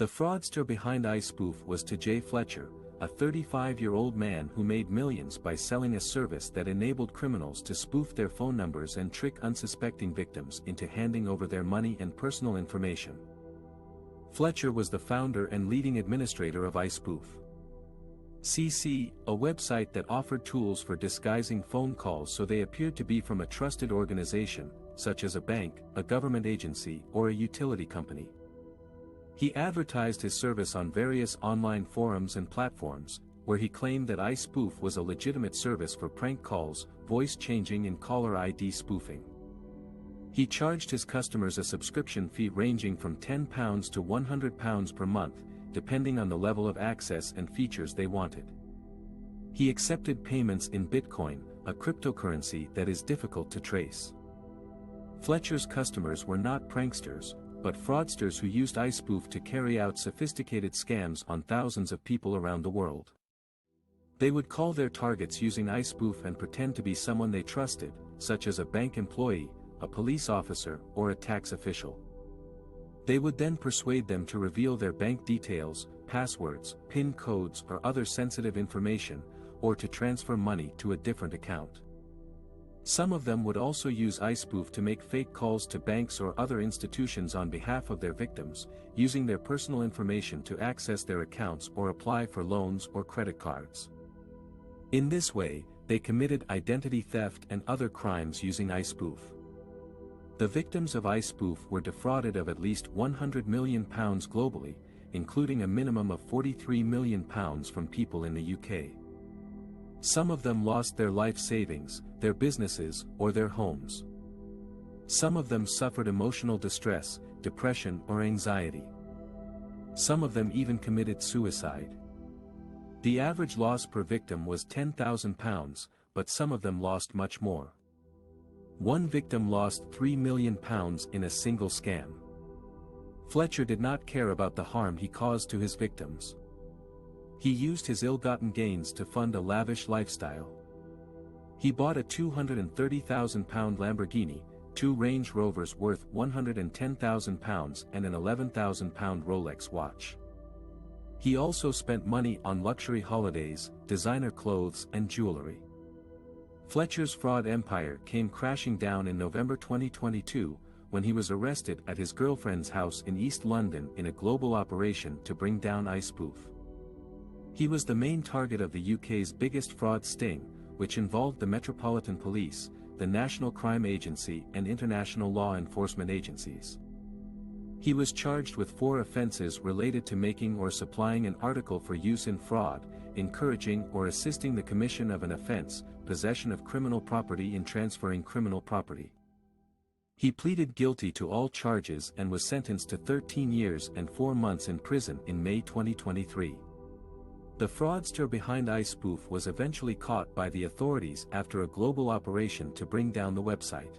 The fraudster behind iSpoof was Jay Fletcher, a 35-year-old man who made millions by selling a service that enabled criminals to spoof their phone numbers and trick unsuspecting victims into handing over their money and personal information. Fletcher was the founder and leading administrator of iSpoof. CC, a website that offered tools for disguising phone calls so they appeared to be from a trusted organization, such as a bank, a government agency, or a utility company. He advertised his service on various online forums and platforms, where he claimed that iSpoof was a legitimate service for prank calls, voice changing and caller ID spoofing. He charged his customers a subscription fee ranging from £10 to £100 per month, depending on the level of access and features they wanted. He accepted payments in Bitcoin, a cryptocurrency that is difficult to trace. Fletcher's customers were not pranksters, but fraudsters who used iSpoof to carry out sophisticated scams on thousands of people around the world. They would call their targets using iSpoof and pretend to be someone they trusted, such as a bank employee, a police officer, or a tax official. They would then persuade them to reveal their bank details, passwords, PIN codes or other sensitive information, or to transfer money to a different account. Some of them would also use iSpoof to make fake calls to banks or other institutions on behalf of their victims, using their personal information to access their accounts or apply for loans or credit cards. In this way, they committed identity theft and other crimes using iSpoof. The victims of iSpoof were defrauded of at least £100 million globally, including a minimum of £43 million from people in the UK. Some of them lost their life savings, their businesses, or their homes. Some of them suffered emotional distress, depression or anxiety. Some of them even committed suicide. The average loss per victim was £10,000, but some of them lost much more. One victim lost £3 million in a single scam. Fletcher did not care about the harm he caused to his victims. He used his ill-gotten gains to fund a lavish lifestyle. He bought a £230,000 Lamborghini, 2 Range Rovers worth £110,000 and an £11,000 Rolex watch. He also spent money on luxury holidays, designer clothes and jewelry. Fletcher's fraud empire came crashing down in November 2022, when he was arrested at his girlfriend's house in East London in a global operation to bring down iSpoof. He was the main target of the UK's biggest fraud sting, which involved the Metropolitan Police, the National Crime Agency and international law enforcement agencies. He was charged with 4 offences related to making or supplying an article for use in fraud, encouraging or assisting the commission of an offence, possession of criminal property and transferring criminal property. He pleaded guilty to all charges and was sentenced to 13 years and 4 months in prison in May 2023. The fraudster behind iSpoof was eventually caught by the authorities after a global operation to bring down the website.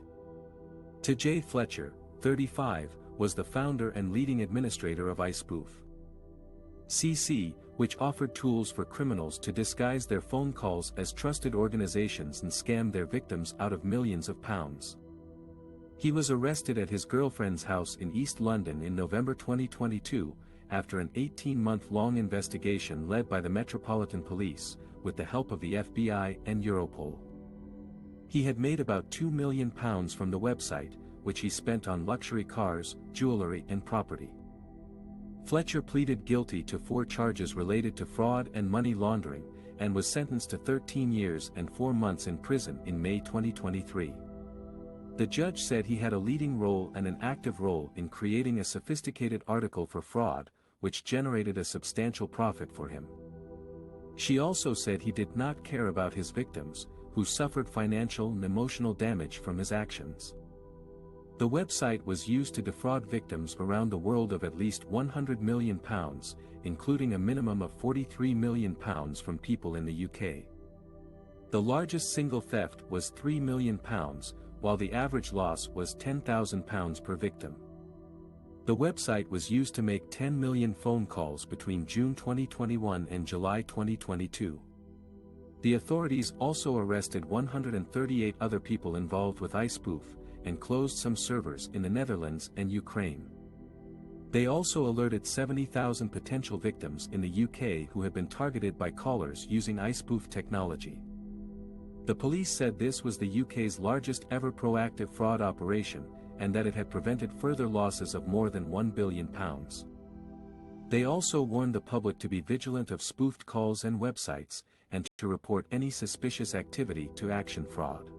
Jay Fletcher, 35, was the founder and leading administrator of iSpoof. CC, which offered tools for criminals to disguise their phone calls as trusted organizations and scam their victims out of millions of pounds. He was arrested at his girlfriend's house in East London in November 2022, after an 18-month-long investigation led by the Metropolitan Police, with the help of the FBI and Europol. He had made about £2 million from the website, which he spent on luxury cars, jewelry and property. Fletcher pleaded guilty to 4 charges related to fraud and money laundering, and was sentenced to 13 years and 4 months in prison in May 2023. The judge said he had a leading role and an active role in creating a sophisticated article for fraud, which generated a substantial profit for him. She also said he did not care about his victims, who suffered financial and emotional damage from his actions. The website was used to defraud victims around the world of at least £100 million, including a minimum of £43 million from people in the UK. The largest single theft was £3 million, while the average loss was £10,000 per victim. The website was used to make 10 million phone calls between June 2021 and July 2022. The authorities also arrested 138 other people involved with iSpoof, and closed some servers in the Netherlands and Ukraine. They also alerted 70,000 potential victims in the UK who had been targeted by callers using iSpoof technology. The police said this was the UK's largest ever proactive fraud operation, and that it had prevented further losses of more than £1 billion. They also warned the public to be vigilant of spoofed calls and websites, and to report any suspicious activity to Action Fraud.